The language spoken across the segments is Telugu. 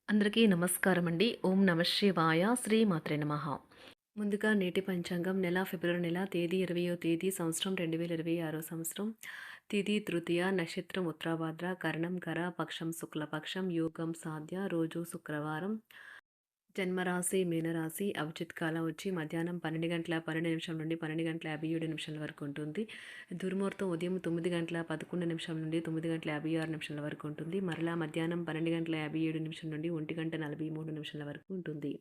అందరికీ నమస్కారం అండి. ఓం నమ శివాయ. శ్రీమాత్రే నమః. ముందుగా నేటి పంచాంగం నెల ఫిబ్రవరి నెల తేదీ 20వ తేదీ సంవత్సరం 2026 సంవత్సరం. తిథి తృతీయ, నక్షత్రం ఉత్తరాభాద్ర, కరణం కర, పక్షం శుక్లపక్షం, యోగం సాధ్య, రోజు శుక్రవారం. జన్మరాశి మీనరాశి. అభిజిత్ కాలం వచ్చి మధ్యాహ్నం 12:12 నుండి 12:57 వరకు ఉంటుంది. దుర్ముహూర్తం ఉదయం 9:11 నుండి 9:56 వరకు ఉంటుంది. మరలా మధ్యాహ్నం 12:57 నుండి 1:43 వరకు ఉంటుంది.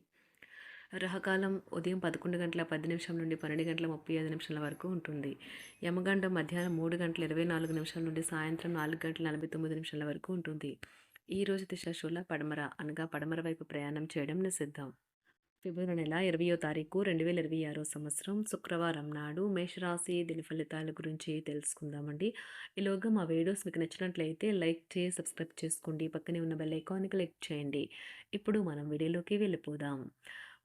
రహకాలం ఉదయం 11:10 నుండి 12:35 వరకు ఉంటుంది. యమగండం మధ్యాహ్నం 3:24 నుండి సాయంత్రం 4:49 వరకు ఉంటుంది. ఈ రోజు దిశ శూల పడమర అనగా పడమర వైపు ప్రయాణం చేయడం నిషిద్ధం. ఫిబ్రవరి నెల 20వ తారీఖు 2026 సంవత్సరం శుక్రవారం నాడు మేషరాశి దిన ఫలితాల గురించి తెలుసుకుందామండి. ఈలోగా మా వీడియోస్ మీకు నచ్చినట్లయితే లైక్ చేసి సబ్స్క్రైబ్ చేసుకోండి. పక్కనే ఉన్న బెల్ ఐకాన్ని క్లిక్ చేయండి. ఇప్పుడు మనం వీడియోలోకి వెళ్ళిపోదాం.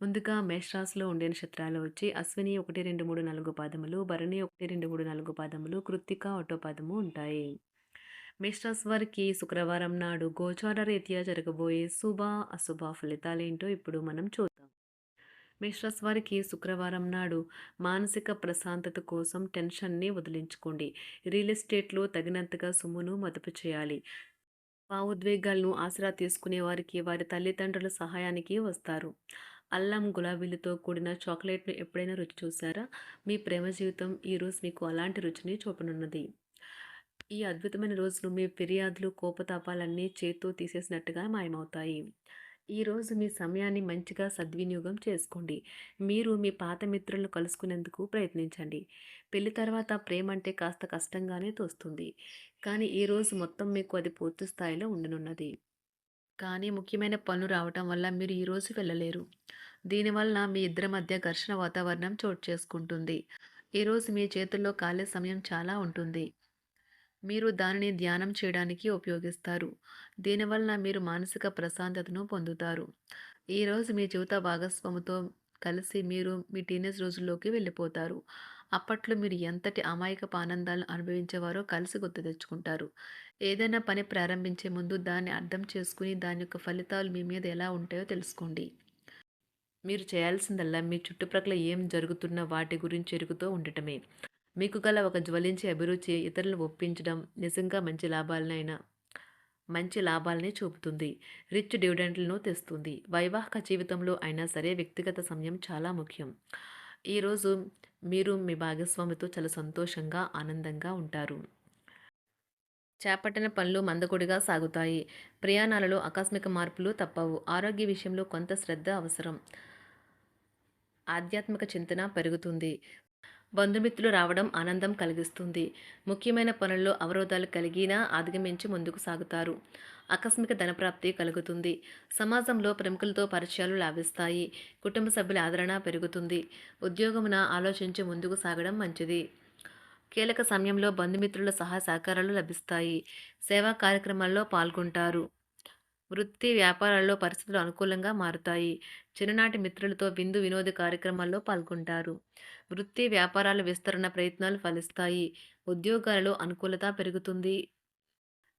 ముందుగా మేషరాశిలో ఉండే నక్షత్రాలు వచ్చి అశ్విని 1, 2, 3, 4 పాదములు, భరణి 1, 2, 3, 4 పాదములు, కృత్తిక 1వ పాదము ఉంటాయి. మేషరాశి వారికి శుక్రవారం నాడు గోచార రీత్యా జరగబోయే శుభ అశుభ ఫలితాలేంటో ఇప్పుడు మనం చూద్దాం. మేషరాశి వారికి శుక్రవారం నాడు మానసిక ప్రశాంతత కోసం టెన్షన్ని వదిలించుకోండి. రియల్ ఎస్టేట్లో తగినంతగా సొమ్మును మదుపు చేయాలి. భావోద్వేగాలను ఆసరా తీసుకునే వారికి వారి తల్లిదండ్రుల సహాయానికి వస్తారు. అల్లం గులాబీలతో కూడిన చాక్లెట్ను ఎప్పుడైనా రుచి చూసారా? మీ ప్రేమ జీవితం ఈరోజు మీకు అలాంటి రుచిని చూపనున్నది. ఈ అద్భుతమైన రోజును మీ ఫిర్యాదులు, కోపతాపాలన్నీ చేత్తో తీసేసినట్టుగా మాయమవుతాయి. ఈరోజు మీ సమయాన్ని మంచిగా సద్వినియోగం చేసుకోండి. మీరు మీ పాత మిత్రులను కలుసుకునేందుకు ప్రయత్నించండి. పెళ్లి తర్వాత ప్రేమ అంటే కాస్త కష్టంగానే తోస్తుంది. కానీ ఈరోజు మొత్తం మీకు అది పూర్తి స్థాయిలో ఉండనున్నది. కానీ ముఖ్యమైన పనులు రావటం వల్ల మీరు ఈరోజు వెళ్ళలేరు. దీనివల్ల మీ ఇద్దరి మధ్య ఘర్షణ వాతావరణం చోటు చేసుకుంటుంది. ఈరోజు మీ చేతుల్లో ఖాళీ సమయం చాలా ఉంటుంది. మీరు దానిని ధ్యానం చేయడానికి ఉపయోగిస్తారు. దీనివలన మీరు మానసిక ప్రశాంతతను పొందుతారు. ఈరోజు మీ జీవిత భాగస్వామితో కలిసి మీరు మీ టీనేజ్ రోజుల్లోకి వెళ్ళిపోతారు. అప్పట్లో మీరు ఎంతటి అమాయకపు ఆనందాలను అనుభవించేవారో కలిసి గుర్తు తెచ్చుకుంటారు. ఏదైనా పని ప్రారంభించే ముందు దాన్ని అర్థం చేసుకుని దాని యొక్క ఫలితాలు మీ మీద ఎలా ఉంటాయో తెలుసుకోండి. మీరు చేయాల్సిందల్లా మీ చుట్టుప్రక్కల ఏం జరుగుతున్న వాటి గురించి ఎరుగుతూ ఉండటమే. మీకు గల ఒక జ్వలించే అభిరుచి ఇతరులను ఒప్పించడం నిజంగా మంచి లాభాలనే చూపుతుంది. రిచ్ డివిడెండ్లను తెస్తుంది. వైవాహిక జీవితంలో అయినా సరే వ్యక్తిగత సమయం చాలా ముఖ్యం. ఈరోజు మీరు మీ భాగస్వామితో చాలా సంతోషంగా, ఆనందంగా ఉంటారు. చేపట్టిన పనులు మందకొడిగా సాగుతాయి. ప్రయాణాలలో ఆకస్మిక మార్పులు తప్పవు. ఆరోగ్య విషయంలో కొంత శ్రద్ధ అవసరం. ఆధ్యాత్మిక చింతన పెరుగుతుంది. బంధుమిత్రులు రావడం ఆనందం కలిగిస్తుంది. ముఖ్యమైన పనుల్లో అవరోధాలు కలిగినా అధిగమించి ముందుకు సాగుతారు. ఆకస్మిక ధనప్రాప్తి కలుగుతుంది. సమాజంలో ప్రముఖులతో పరిచయాలు లాభిస్తాయి. కుటుంబ సభ్యుల ఆదరణ పెరుగుతుంది. ఉద్యోగమున ఆలోచించి ముందుకు సాగడం మంచిది. కీలక సమయంలో బంధుమిత్రుల సహాయ సహకారాలు లభిస్తాయి. సేవా కార్యక్రమాల్లో పాల్గొంటారు. వృత్తి వ్యాపారాల్లో పరిస్థితులు అనుకూలంగా మారుతాయి. చిన్ననాటి మిత్రులతో విందు వినోద కార్యక్రమాల్లో పాల్గొంటారు. వృత్తి వ్యాపారాల విస్తరణ ప్రయత్నాలు ఫలిస్తాయి. ఉద్యోగాలలో అనుకూలత పెరుగుతుంది.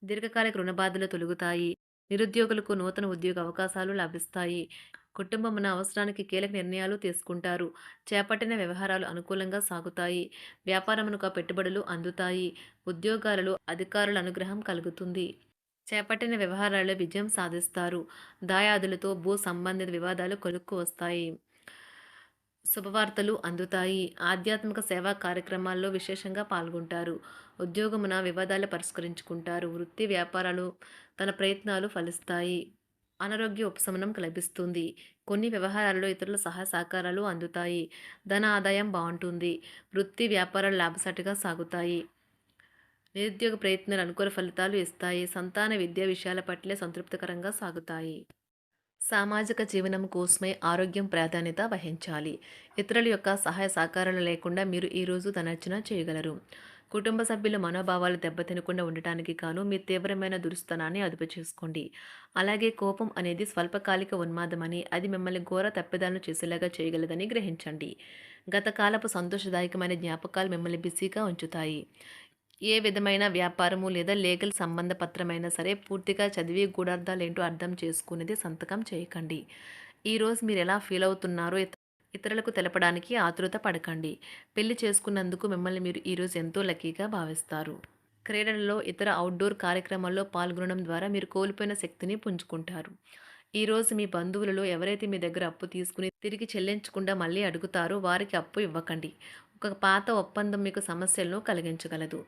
దీర్ఘకాలిక రుణ బాధలు తొలగుతాయి. నిరుద్యోగులకు నూతన ఉద్యోగ అవకాశాలు లభిస్తాయి. కుటుంబమున అవసరానికి కీలక నిర్ణయాలు తీసుకుంటారు. చేపట్టిన వ్యవహారాలు అనుకూలంగా సాగుతాయి. వ్యాపారమునకు పెట్టుబడులు అందుతాయి. ఉద్యోగాలలో అధికారుల అనుగ్రహం కలుగుతుంది. చేపట్టిన వ్యవహారాల్లో విజయం సాధిస్తారు. దాయాదులతో భూ సంబంధిత వివాదాలు కొలుక్కు వస్తాయి. శుభవార్తలు అందుతాయి. ఆధ్యాత్మిక సేవా కార్యక్రమాల్లో విశేషంగా పాల్గొంటారు. ఉద్యోగమున వివాదాలు పరిష్కరించుకుంటారు. వృత్తి వ్యాపారాలు తన ప్రయత్నాలు ఫలిస్తాయి. అనారోగ్య ఉపశమనం లభిస్తుంది. కొన్ని వ్యవహారాల్లో ఇతరుల సహాయ సహకారాలు అందుతాయి. ధన ఆదాయం బాగుంటుంది. వృత్తి వ్యాపారాలు లాభసాటిగా సాగుతాయి. నిరుద్యోగ ప్రయత్నాలు అనుకూల ఫలితాలు ఇస్తాయి. సంతాన విద్యా విషయాల పట్లే సంతృప్తికరంగా సాగుతాయి. సామాజిక జీవనం కోసమే ఆరోగ్యం ప్రాధాన్యత వహించాలి. ఇతరుల యొక్క సహాయ సహకారాలు లేకుండా మీరు ఈరోజు ధనార్జన చేయగలరు. కుటుంబ సభ్యుల మనోభావాలు దెబ్బతినకుండా ఉండటానికి గాను మీ తీవ్రమైన దురుస్తనాన్ని అదుపు చేసుకోండి. అలాగే కోపం అనేది స్వల్పకాలిక ఉన్మాదమని, అది మిమ్మల్ని ఘోర తప్పిదాలను చేసేలాగా చేయగలదని గ్రహించండి. గత కాలపు సంతోషదాయకమైన జ్ఞాపకాలు మిమ్మల్ని బిజీగా ఉంచుతాయి. ఏ విధమైన వ్యాపారము లేదా లీగల్ సంబంధ పత్రమైనా సరే పూర్తిగా చదివి గూఢార్థాలేంటో అర్థం చేసుకునేది సంతకం చేయకండి. ఈరోజు మీరు ఎలా ఫీల్ అవుతున్నారో ఇతరులకు తెలపడానికి ఆతృత పడకండి. పెళ్లి చేసుకున్నందుకు మిమ్మల్ని మీరు ఈరోజు ఎంతో లక్కీగా భావిస్తారు. క్రీడలలో ఇతర అవుట్‌డోర్ కార్యక్రమాల్లో పాల్గొనడం ద్వారా మీరు కోల్పోయిన శక్తిని పుంజుకుంటారు. ఈరోజు మీ బంధువులలో ఎవరైతే మీ దగ్గర అప్పు తీసుకుని తిరిగి చెల్లించకుండా మళ్ళీ అడుగుతారో వారికి అప్పు ఇవ్వకండి. ఒక పాత ఒప్పందం మీకు సమస్యలను కలిగించగలదు.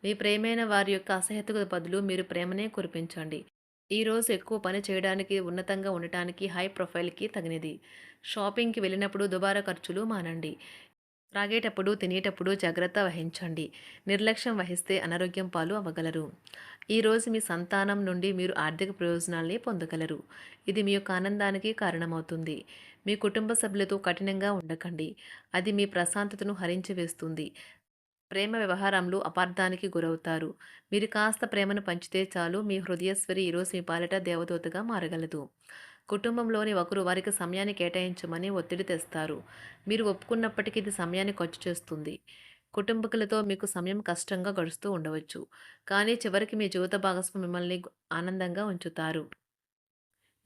మీ ప్రియమైన వారి యొక్క అసహ్యతకు బదులు మీరు ప్రేమనే కురిపించండి. ఈరోజు ఎక్కువ పని చేయడానికి, ఉన్నతంగా ఉండటానికి, హై ప్రొఫైల్‌కి తగినది. షాపింగ్‌కి వెళ్ళినప్పుడు దుబారా ఖర్చులు మానండి. త్రాగేటప్పుడు, తినేటప్పుడు జాగ్రత్త వహించండి. నిర్లక్ష్యం వహిస్తే అనారోగ్యం పాలు అవ్వగలరు. ఈరోజు మీ సంతానం నుండి మీరు ఆర్థిక ప్రయోజనాల్ని పొందగలరు. ఇది మీ యొక్క ఆనందానికి కారణమవుతుంది. మీ కుటుంబ సభ్యులతో కఠినంగా ఉండకండి. అది మీ ప్రశాంతతను హరించి వేస్తుంది. ప్రేమ వ్యవహారంలో అపార్థానికి గురవుతారు. మీరు కాస్త ప్రేమను పంచితే చాలు మీ హృదయేశ్వరి ఈరోజు మీ పాలిట దేవదూతగా మారగలదు. కుటుంబంలోని ఒకరు వారికి సమయాన్ని కేటాయించమని ఒత్తిడి తెస్తారు. మీరు ఒప్పుకున్నప్పటికీ ఇది సమయాన్ని ఖర్చు చేస్తుంది. కుటుంబకులతో మీకు సమయం కష్టంగా గడుస్తూ ఉండవచ్చు. కానీ చివరికి మీ జీవిత భాగస్వామి మిమ్మల్ని ఆనందంగా ఉంచుతారు.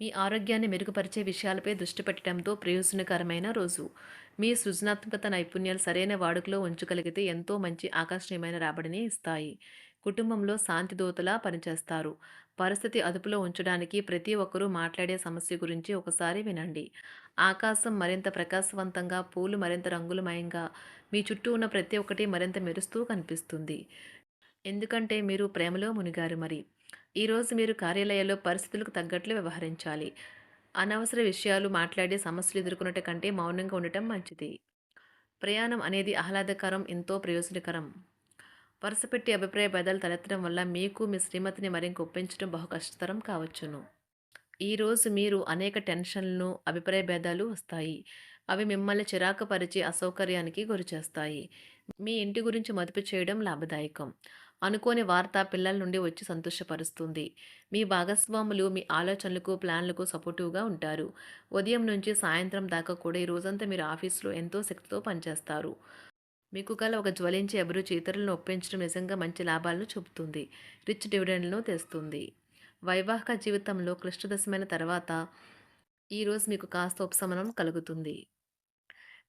మీ ఆరోగ్యాన్ని మెరుగుపరిచే విషయాలపై దృష్టి పెట్టడంతో ప్రయోజనకరమైన రోజు. మీ సృజనాత్మకత నైపుణ్యాలు సరైన వాడుకలో ఉంచగలిగితే ఎంతో మంచి ఆకర్షణీయమైన రాబడిని ఇస్తాయి. కుటుంబంలో శాంతి దూతలా పనిచేస్తారు. పరిస్థితి అదుపులో ఉంచడానికి ప్రతి ఒక్కరూ మాట్లాడే సమస్య గురించి ఒకసారి వినండి. ఆకాశం మరింత ప్రకాశవంతంగా, పూలు మరింత రంగులమయంగా, మీ చుట్టూ ఉన్న ప్రతి ఒక్కటి మరింత మెరుస్తూ కనిపిస్తుంది. ఎందుకంటే మీరు ప్రేమలో మునిగారు మరి. ఈరోజు మీరు కార్యాలయాల్లో పరిస్థితులకు తగ్గట్లు వ్యవహరించాలి. అనవసర విషయాలు మాట్లాడి సమస్యలు ఎదుర్కొనట కంటే మౌనంగా ఉండటం మంచిది. ప్రయాణం అనేది ఆహ్లాదకరం, ఎంతో ప్రయోజనకరం. వరుసపెట్టి అభిప్రాయ భేదాలు తలెత్తడం వల్ల మీకు మీ శ్రీమతిని మరింక ఒప్పించడం బహు కష్టతరం కావచ్చును. ఈరోజు మీరు అనేక టెన్షన్లను, అభిప్రాయ భేదాలు వస్తాయి. అవి మిమ్మల్ని చిరాకు పరిచి అసౌకర్యానికి గురిచేస్తాయి. మీ ఇంటి గురించి మదుపు చేయడం లాభదాయకం. అనుకోని వార్త పిల్లల నుండి వచ్చి సంతోషపరుస్తుంది. మీ భాగస్వాములు మీ ఆలోచనలకు, ప్లాన్లకు సపోర్టివ్‌గా ఉంటారు. ఉదయం నుంచి సాయంత్రం దాకా కూడా ఈ రోజంతా మీరు ఆఫీస్‌లో ఎంతో శక్తితో పనిచేస్తారు. మీకు గల ఒక జ్వలించే అభిరుచి ఇతరులను ఒప్పించడం నిజంగా మంచి లాభాలను చూపుతుంది. రిచ్ డివిడెండ్‌లను తెస్తుంది. వైవాహిక జీవితంలో క్లిష్టదశమైన తర్వాత ఈరోజు మీకు కాస్త ఉపశమనం కలుగుతుంది.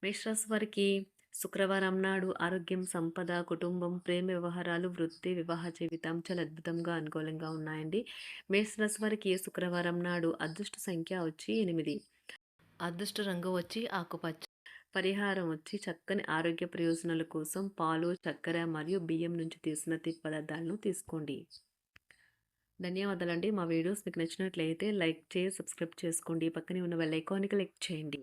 మేషరాశి వారికి శుక్రవారం నాడు ఆరోగ్యం, సంపద, కుటుంబం, ప్రేమ వ్యవహారాలు, వృత్తి, వివాహ జీవితం చాలా అద్భుతంగా అనుకూలంగా ఉన్నాయండి. మేషరాశి వారికి శుక్రవారం నాడు అదృష్ట సంఖ్య వచ్చి 8. అదృష్ట రంగు వచ్చి ఆకుపచ్చ. పరిహారం వచ్చి చక్కని ఆరోగ్య ప్రయోజనాల కోసం పాలు, చక్కెర మరియు బియ్యం నుంచి తీసిన తీపి పదార్థాలను తీసుకోండి. ధన్యవాదాలండి. మా వీడియోస్ మీకు నచ్చినట్లయితే లైక్ చేసి, సబ్స్క్రైబ్ చేసుకోండి. పక్కనే ఉన్న బెల్ ఐకాన్‌ని క్లిక్ చేయండి.